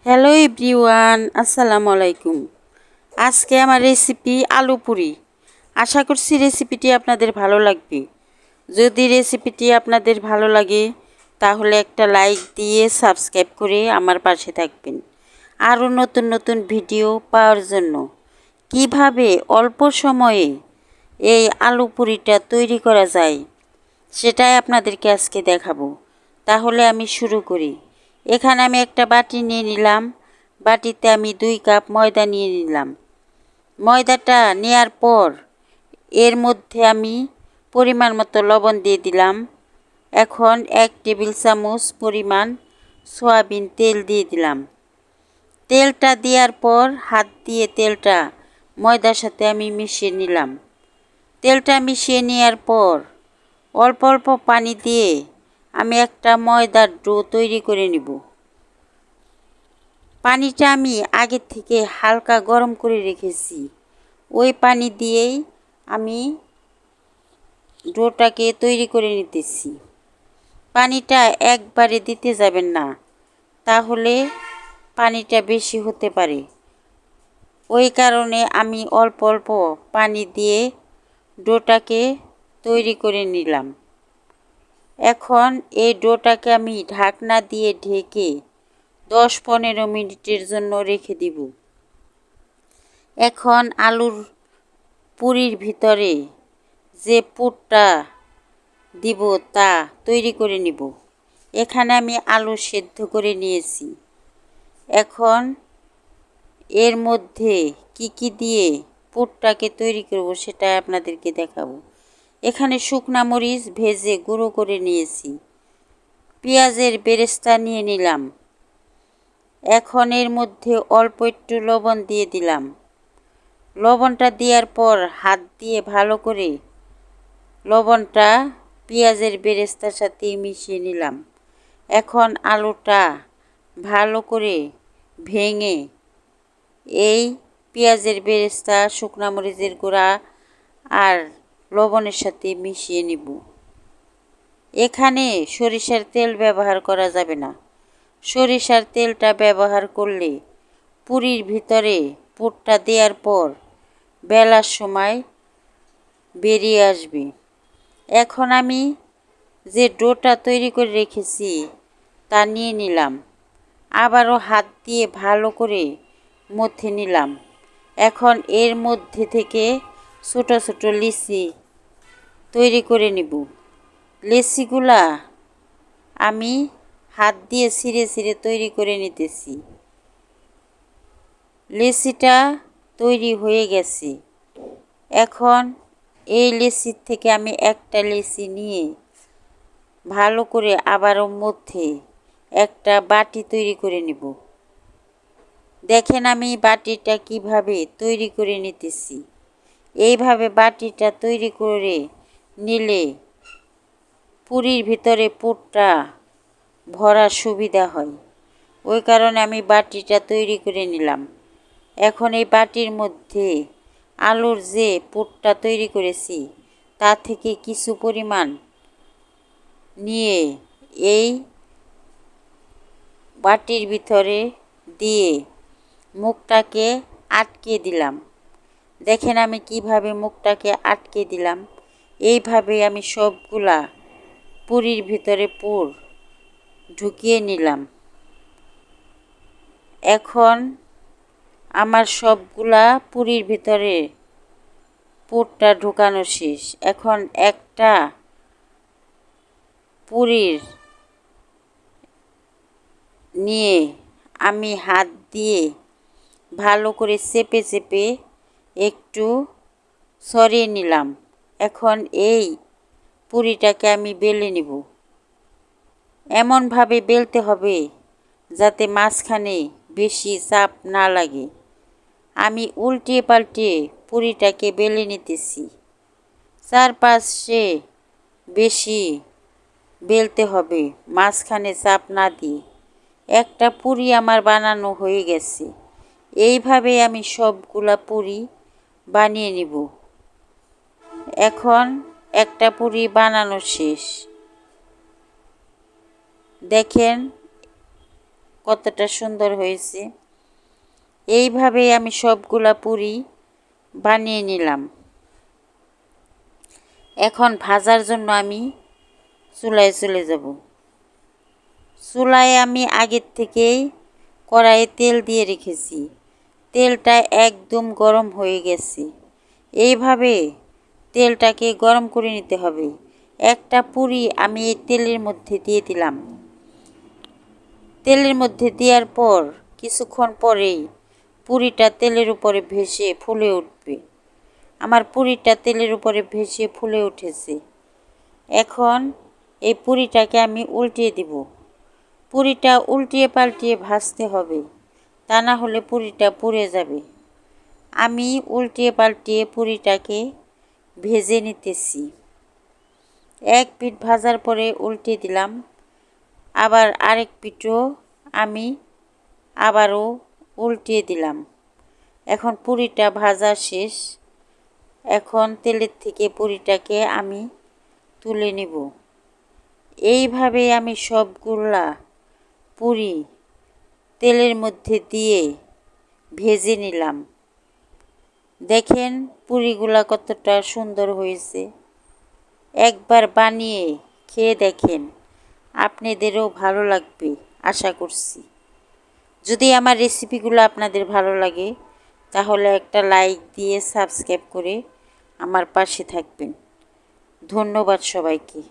Hello everyone, আসসালামু আলাইকুম। আজকে আমার রেসিপি আলু পুরি। আশা করছি রেসিপিটি আপনাদের ভালো লাগবে। যদি রেসিপিটি আপনাদের ভালো লাগে তাহলে একটা লাইক দিয়ে সাবস্ক্রাইব করে আমার পাশে থাকবেন। আরও নতুন নতুন ভিডিও পাওয়ার জন্য কিভাবে অল্প সময়ে এই আলু পুরিটা তৈরি করা যায় সেটাই আপনাদেরকে আজকে দেখাবো। তাহলে আমি শুরু করি। এখানে আমি একটা বাটি নিয়ে নিলাম। বাটিতে আমি 2 কাপ ময়দা নিয়ে নিলাম। ময়দাটা নেওয়ার পর এর মধ্যে আমি পরিমাণ মতো লবণ দিয়ে দিলাম। এখন 1 টেবিল চামচ পরিমাণ সয়াবিন তেল দিয়ে দিলাম। তেলটা দেওয়ার পর হাত দিয়ে তেলটা ময়দার সাথে আমি মিশিয়ে নিলাম। তেলটা মিশিয়ে নেওয়ার পর অল্প অল্প পানি দিয়ে আমি একটা ময়দার ডো তৈরি করে নিব। পানিটা আমি আগে থেকে হালকা গরম করে রেখেছি। ওই পানি দিয়েই আমি ডোটাকে তৈরি করে নিতেছি। পানিটা একবারে দিতে যাবেন না, তাহলে পানিটা বেশি হতে পারে। ওই কারণে আমি অল্প অল্প পানি দিয়ে ডোটাকে তৈরি করে নিলাম। এখন এই ডোটাকে আমি ঢাকনা দিয়ে ঢেকে 10-15 মিনিটের জন্য রেখে দিব। এখন আলুর পুরির ভিতরে যে পুরটা দিব তা তৈরি করে নিব। এখানে আমি আলু সেদ্ধ করে নিয়েছি। এখন এর মধ্যে কি দিয়ে পুরটাকে তৈরি করব সেটা আপনাদেরকে দেখাবো। এখানে শুকনা মরিচ ভেজে গুঁড়ো করে নিয়েছি। পেঁয়াজের বেরেস্তা নিয়ে নিলাম। এখন এর মধ্যে অল্প একটু লবণ দিয়ে দিলাম। লবণটা দেওয়ার পর হাত দিয়ে ভালো করে লবণটা পেঁয়াজের বেরেস্তার সাথে মিশিয়ে নিলাম। এখন আলুটা ভালো করে ভেঙে এই পেঁয়াজের বেরেস্তা, শুকনা মরিচের গুঁড়া আর লবণের সাথে মিশিয়ে নিব। এখানে সরিষার তেল ব্যবহার করা যাবে না। সরিষার তেলটা ব্যবহার করলে পুরির ভিতরে পুরটা দেওয়ার পর বেলার সময় বেরিয়ে আসবে। এখন আমি যে ডোটা তৈরি করে রেখেছি তা নিয়ে নিলাম। আবারও হাত দিয়ে ভালো করে মথে নিলাম। এখন এর মধ্যে থেকে ছোট ছোট লিচি তৈরি করে নিব। লিচিগুলা আমি হাত দিয়ে ছিঁড়ে ছিঁড়ে তৈরি করে নিতেছি। লিচিটা তৈরি হয়ে গেছে। এখন এই লিচির থেকে আমি একটা লিচি নিয়ে ভালো করে আবারও মধ্যে একটা বাটি তৈরি করে নিব। দেখেন আমি বাটিটা কিভাবে তৈরি করে নিতেছি। এইভাবে বাটিটা তৈরি করে নিলে পুরির ভিতরে পুরটা ভরার সুবিধা হয়। ওই কারণে আমি বাটিটা তৈরি করে নিলাম। এখন এই বাটির মধ্যে আলুর যে পুরটা তৈরি করেছি তা থেকে কিছু পরিমাণ নিয়ে এই বাটির ভিতরে দিয়ে মুখটাকে আটকে দিলাম। দেখেন আমি কিভাবে মুখটাকে আটকে দিলাম। এইভাবে আমি সবগুলা পুরির ভিতরে পুর ঢুকিয়ে নিলাম। এখন আমার সবগুলা পুরির ভিতরে পুরটা ঢুকানো শেষ। এখন একটা পুরির নিয়ে আমি হাত দিয়ে ভালো করে চেপে চেপে একটু সরিয়ে নিলাম। এখন এই পুরিটাকে আমি বেলে নিব। এমনভাবে বেলতে হবে যাতে মাঝখানে বেশি চাপ না লাগে। আমি উল্টিয়ে পাল্টিয়ে পুরিটাকে বেলে নিতেছি। চারপাশে বেশি বেলতে হবে, মাঝখানে চাপ না দিয়ে। একটা পুরি আমার বানানো হয়ে গেছে। এইভাবে আমি সবগুলা পুরি বানিয়ে নিব। এখন একটা পুরি বানানো শেষ। দেখেন কতটা সুন্দর হয়েছে। এইভাবে আমি সবগুলা পুরি বানিয়ে নিলাম। এখন ভাজার জন্য আমি চুলায় চলে যাব। চুলায় আমি আগের থেকেই কড়াইয়ে তেল দিয়ে রেখেছি। তেলটা একদম গরম হয়ে গেছে। এইভাবে তেলটাকে গরম করে নিতে হবে। একটা পুরি আমি এই তেলের মধ্যে দিয়ে দিলাম। তেলের মধ্যে দেওয়ার পর কিছুক্ষণ পরেই পুরিটা তেলের উপরে ভেসে ফুলে উঠবে। আমার পুরিটা তেলের উপরে ভেসে ফুলে উঠেছে। এখন এই পুরিটাকে আমি উল্টিয়ে দিব। পুরিটা উল্টিয়ে পাল্টিয়ে ভাজতে হবে, তা না হলে পুরিটা পুড়ে যাবে। আমি উল্টিয়ে পাল্টিয়ে পুরিটাকে ভেজে নিতেছি। এক পিঠ ভাজার পরে উল্টে দিলাম। আবার আরেক পিঠও আমি আবারও উল্টিয়ে দিলাম। এখন পুরিটা ভাজা শেষ। এখন তেলের থেকে পুরিটাকে আমি তুলে নিব। এইভাবে আমি সবগুলা পুরি তেলের মধ্যে দিয়ে ভেজে নিলাম। দেখেন পুরিগুলা কতটা সুন্দর হয়েছে। একবার বানিয়ে খেয়ে দেখেন, আপনাদেরও ভালো লাগবে আশা করছি। যদি আমার রেসিপিগুলো আপনাদের ভালো লাগে তাহলে একটা লাইক দিয়ে সাবস্ক্রাইব করে আমার পাশে থাকবেন। ধন্যবাদ সবাইকে।